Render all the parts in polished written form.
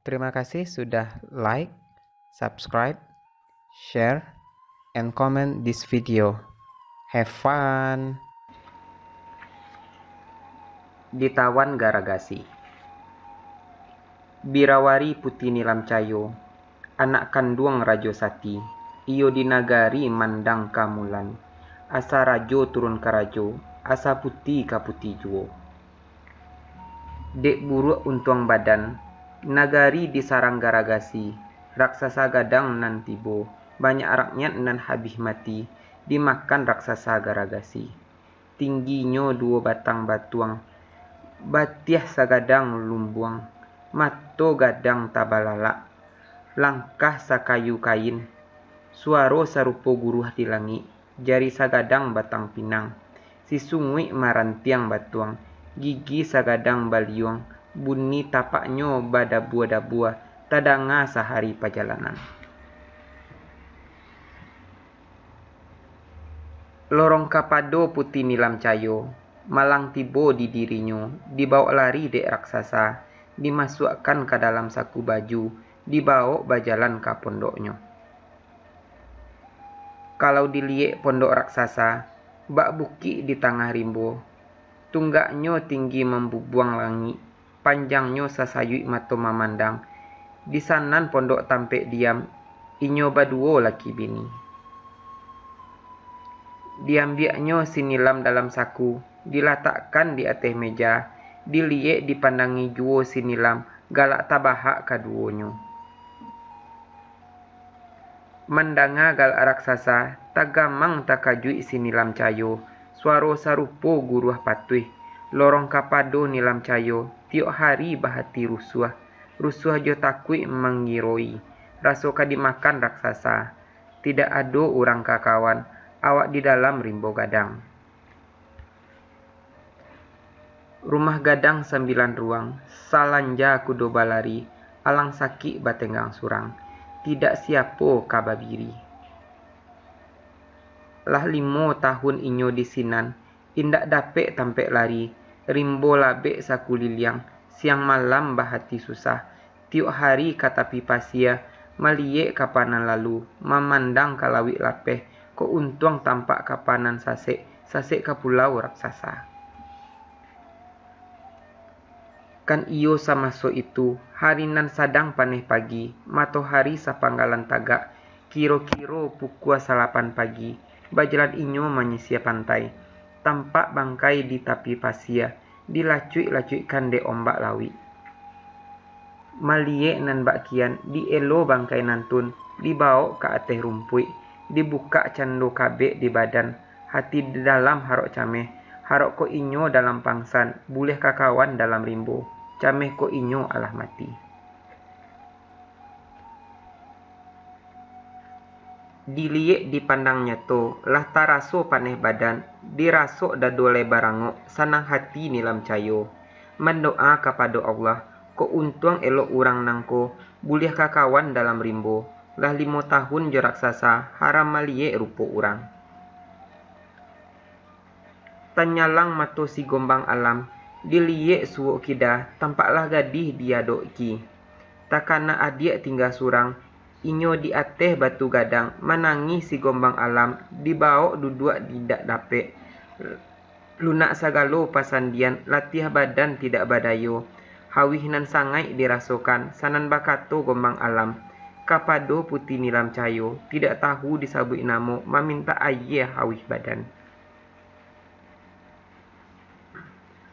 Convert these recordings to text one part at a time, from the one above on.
Terima kasih sudah like, subscribe, share, and comment this video. Have fun! Ditawan Garagasi. Birawari Putih Nilam Cayo, anak kandung Rajo Sati, iyo di nagari mandang kamulan, asa rajo turun ke rajo, asa putih ka putih juo. Dek buruk untuang badan, nagari disarang Garagasi, raksasa gadang nan tibo, banyak rakyat nan habis mati, dimakan raksasa Garagasi. Tingginya 2 batang batuang, batiah sagadang lumbuang, mato gadang tabalala, langkah sakayu kain, suaro sarupo guruh di langit, jari sagadang batang pinang, si sungui marantiang batuang, gigi sagadang baliuang, bunyi tapaknya badabua-dabua, tadanga sehari perjalanan. Lorong kapado putih nilam cayo, malang tibo di dirinya, dibawa lari dek raksasa, dimasukkan ke dalam saku baju, dibawa berjalan ke pondoknya. Kalau dilihat pondok raksasa, bak bukit di tengah rimbo, tunggaknya tinggi membubuang langit, panjangnya sasayui mata memandang. Di sanan pondok tampek diam, inyo baduo laki bini. Diambiaknya sinilam dalam saku, diletakkan di atas meja, dilihat dipandangi juo sinilam, galak tabahak kaduonyo. Mandanga galak raksasa, tagamang takajui sinilam cayo, suaro sarupo guruh patuih, lorong kapado nilam cayo, tiok hari bahati rusuh jo takui mengiroi, rasoka dimakan raksasa, tidak ado orang kakawan, awak di dalam rimbo gadang. Rumah gadang 9 ruang, salanja kudo balari, alang sakit batenggang surang, tidak siapo kababiri. Lah 5 tahun inyo di sinan, indak dapet tampek lari, rimbo labek sakuliliang, siang malam bahati susah, tiuk hari katapi pasia, maliek kapanan lalu, memandang kalawik lapeh, ko untung tampak kapanan sasek ke pulau raksasa. Kan iyo sama so itu, harinan sadang paneh pagi, matahari sapanggalan tagak, kiro-kiro pukul 8 pagi, bajalan inyo menyisir pantai, tampak bangkai di tepi pasia, dilacui-lacuikan de ombak lawi. Maliek nan bakian, dielo bangkai nantun, dibawa ke atas rumput, dibuka cando kabek di badan, hati di dalam harok cameh, harok ko inyo dalam pangsan, boleh kakawan dalam rimbo, cameh ko inyo alah mati. Diliek dipandang nyato, lah taraso paneh badan, dirasuk dadole barangok, sanang hati nilam cayo, mendoa kepada Allah, ko untung elok urang nangko, boleh kakawan dalam rimbo, lah 5 tahun jo raksasa, haram maliek rupo urang. Tanyalang mato si gombang alam, diliek suwo kida, tampaklah gadih dia doki. Takana adik tinggal surang, inyo di atas batu gadang, menangis si gombang alam, dibawa duduk tidak dapet. Lunak sagalo pasandian, latih badan tidak badayo, hawih nan sangai dirasokan, sanan bakato gombang alam. Kapado putih nilam cayo, tidak tahu disabui namo, meminta ayah hawih badan.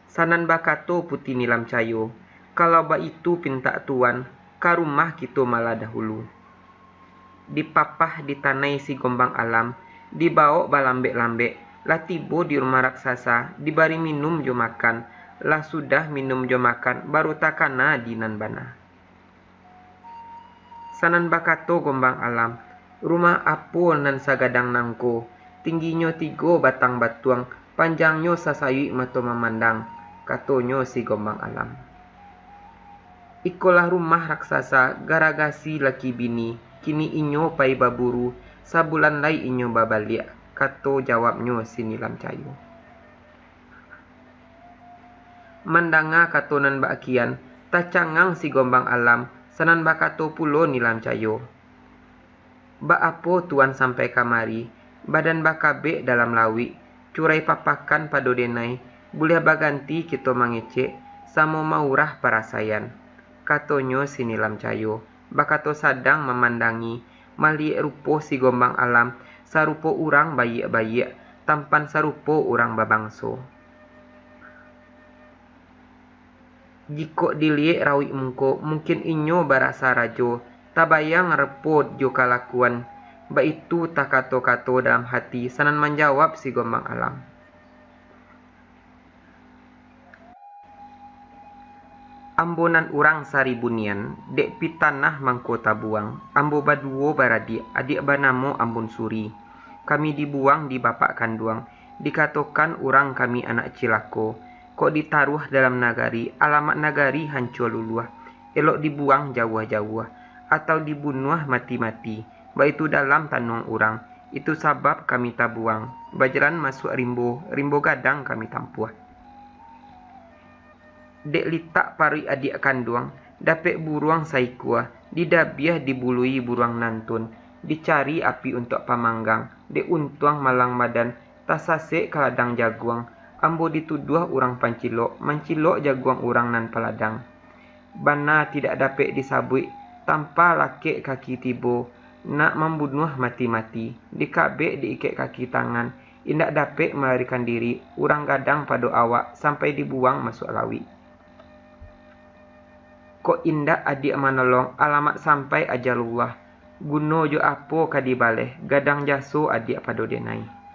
Sanan bakato putih nilam cayo, kalau ba itu pinta tuan, ka rumah kita malah dahulu. Dipapah ditanai si gombang alam, dibawa balambek-lambek, lah tibo di rumah raksasa, dibari minum jo makan, lah sudah minum jo makan, baru takana dinan bana. Sanan bakato gombang alam, rumah apo nan sagadang nangko, tingginya 3 batang batuang, panjangnya sasayui mato memandang, katonyo si gombang alam. Ikolah rumah raksasa, Garagasi laki bini, kini inyo pai baburu, sabulan lai inyo babaliak, kato jawabnyo si nilam cayo. Mandanga katonan bakian, tacangang si gombang alam, Sanan bakato pulo nilam cayo. Ba apo tuan sampai kamari, badan bakabe dalam lawi, curai papakan pado denai, boleh baganti kita mangece, samo maurah parasayan. Katonyo sinilam cayo, bakato sadang memandangi, maliek rupo si gombang alam, sarupo urang bayi-bayi, tampan sarupo urang babangso. Jiko diliek rawi mungko, mungkin inyo barasa rajo, tabayang repot jo kalakuan, ba itu tak kato-kato dalam hati, sanan menjawab si gombang alam. Ambonan urang saribunian, dek pitanah mangkota buang, ambo baduo baradi, adik banamo ambon suri. Kami dibuang di bapak kanduang, dikatakan urang kami anak cilako. Kok ditaruh dalam nagari, alamat nagari hancur luluah, elok dibuang jauh-jauh, atau dibunuh mati-mati, baitu dalam tanung urang, itu sabab kami tabuang, bajalan masuk rimbo gadang kami tampuah. Dek litak pari adik kanduang, dapet buruang saikua, didabiah dibului buruang nantun, dicari api untuk pamanggang, dek untuang malang madan, tasase keladang jaguang, ambo dituduh urang pancilok, mancilok jaguang urang nan peladang. Bana tidak dapat disabui, tanpa laki kaki tibo, nak membunuh mati-mati, dikabek diikat kaki tangan, indak dapat melarikan diri, urang gadang pada awak, sampai dibuang masuk lawi. Kok indak adik manolong, alamat sampai ajalullah, guno jo apo kadibaleh, gadang jaso adik pada denai.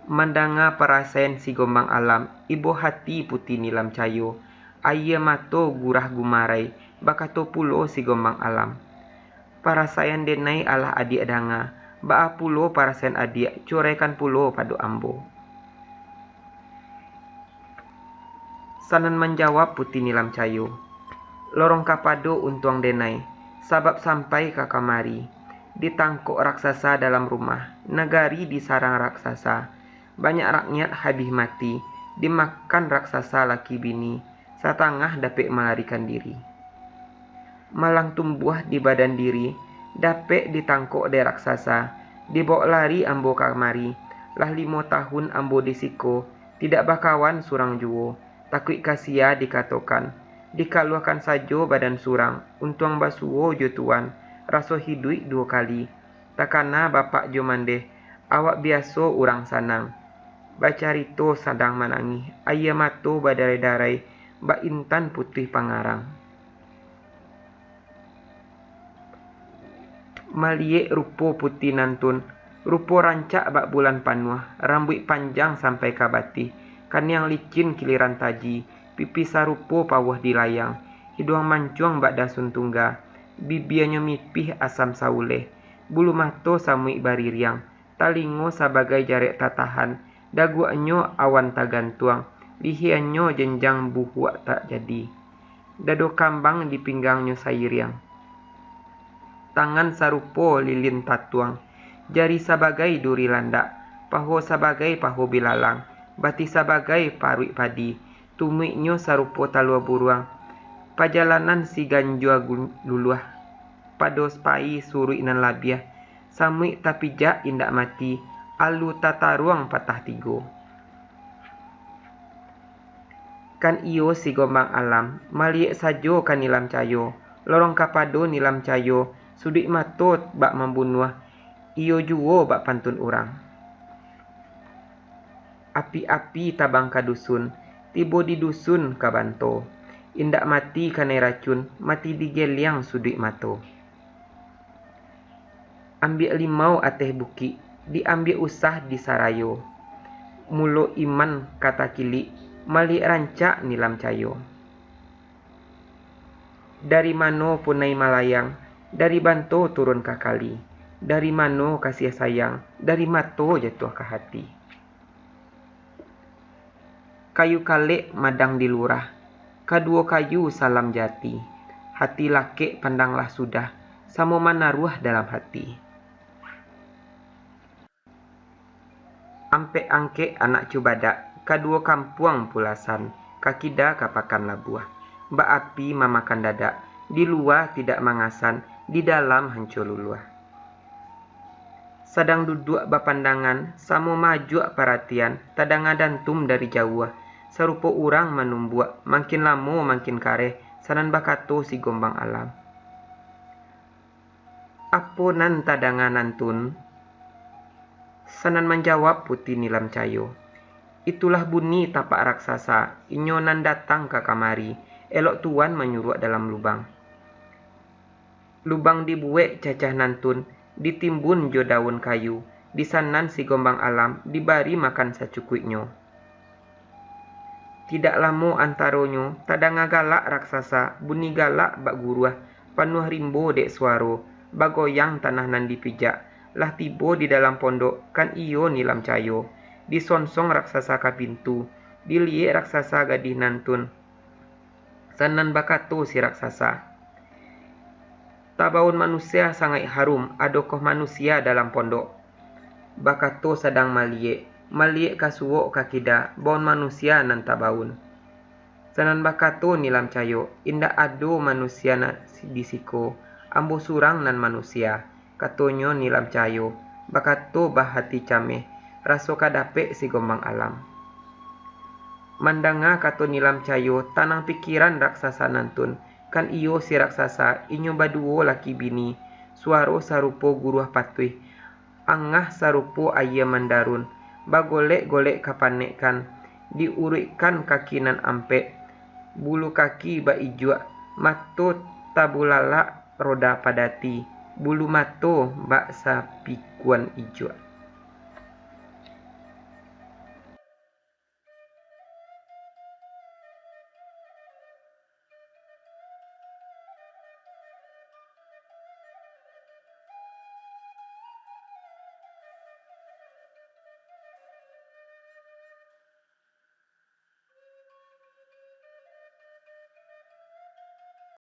Mandanga parasen si gombang alam, ibu hati putih nilam cayo, ayah mato gurah gumarai, bakato pulo si gombang alam. Parasayan denai alah adik danga, baa pulo parasen adik, curaikan pulo padu ambo. Sanan menjawab putih nilam cayo, lorong kapado untuang denai, sabab sampai ke kamari, ditangkuk raksasa dalam rumah, nagari disarang raksasa. Banyak rakyat habis mati, dimakan raksasa laki bini, satangah dapat melarikan diri. Malang tumbuh di badan diri, dapat ditangkuk dari raksasa, dibawa lari ambo kamari, lah 5 tahun ambo disiko, tidak bakawan surang juo, takut kasia dikatakan, dikaluahkan sajo badan surang, untuang basuo jo tuan, raso hidup 2 kali, takana bapak jo mandeh, awak biaso urang sanang. Bacarito sadang menangis, ayah mato badarai-darai, bak intan putih pangarang. Maliek rupo putih nantun, rupo rancak bak bulan panuah, rambut panjang sampai kabati, kan yang licin kiliran taji, pipi sarupo pawah dilayang, hidung mancuang bak dasun tungga, bibianya mipih asam sauleh, bulu mato samui baririang, talingo sebagai jarek tatahan, daguanyo awan tagantuang, lihianyo jenjang buhuak tak jadi. Dado kambang di pinggangnya sairiang. Tangan sarupo lilin tatuang, jari sebagai duri landak, paho sebagai paho bilalang, bati sebagai parui padi, tumiknyo sarupo talua buruang. Pajalanan si ganjua luluah, pados pai surui nan labiah, samui tapi jak indak mati, alu tata ruang patah tigo. Kan iyo si gombang alam, maliek sajo kan nilam cayo, lorong kapado nilam cayo, sudik matot bak membunuh, iyo juo bak pantun urang. Api-api tabang kadusun, tibo di dusun kabanto, indak mati kanai racun, mati digeliang sudik mato. Ambil limau ateh buki, diambil usah di sarayo, mulo iman kata kili, maliek rancak nilam cayo. Dari mano punai malayang, dari banto turun ke kali, dari mano kasih sayang, dari mato jatuh ke hati. Kayu kalek madang di lurah, kedua kayu salam jati, hati laki pandanglah sudah, samo manaruah dalam hati. Ampe angke anak cubadak, kedua kampuang pulasan, kakida kapakan labuah. Ba api mamakan dadak, di luar tidak mangasan, di dalam hancur luluah. Sadang duduk bapandangan, samo maju perhatian, tadang adantum dari jauh. Serupa orang menumbuak, makin lamo makin kareh, sanan bakato si gombang alam. Apo nan tadangan nantun? Sanan menjawab putih nilam cayo. Itulah bunyi tapak raksasa, inyonan datang ke kamari, elok tuan menyuruh dalam lubang. Lubang dibuek cacah nantun, ditimbun jo daun kayu, disanan si gombang alam, dibari makan secukupnya. Tidak lama antaronyo, tadanga galak raksasa, bunyi galak bak guruah, panuh rimbo dek suaro, bagoyang tanah nan dipijak, lah tibo di dalam pondok, kan iyo nilam cayo, disonsong raksasa ka pintu, diliek raksasa gadih nantun. Sanan bakato si raksasa. Tabaun manusia sangat harum, adokoh manusia dalam pondok. Bakato sedang maliek kasuwok kakida, baun manusia nan tabaun. Sanan bakato nilam cayo, indak ado manusia na disiko, ambo surang nan manusia, katonyo nilam cayo, bakato bahati cameh, raso kadape si gombang alam. Mandanga kato nilam cayo, tanang pikiran raksasa nantun, kan iyo si raksasa, inyo baduo laki bini, suaro sarupo guruah patuih, angah sarupo ayah mandarun, bagolek-golek kapanekkan, diurikkan kaki nan ampek, bulu kaki ba ijo, mato tabulala roda padati, bulu mato bak sapikuan ijo.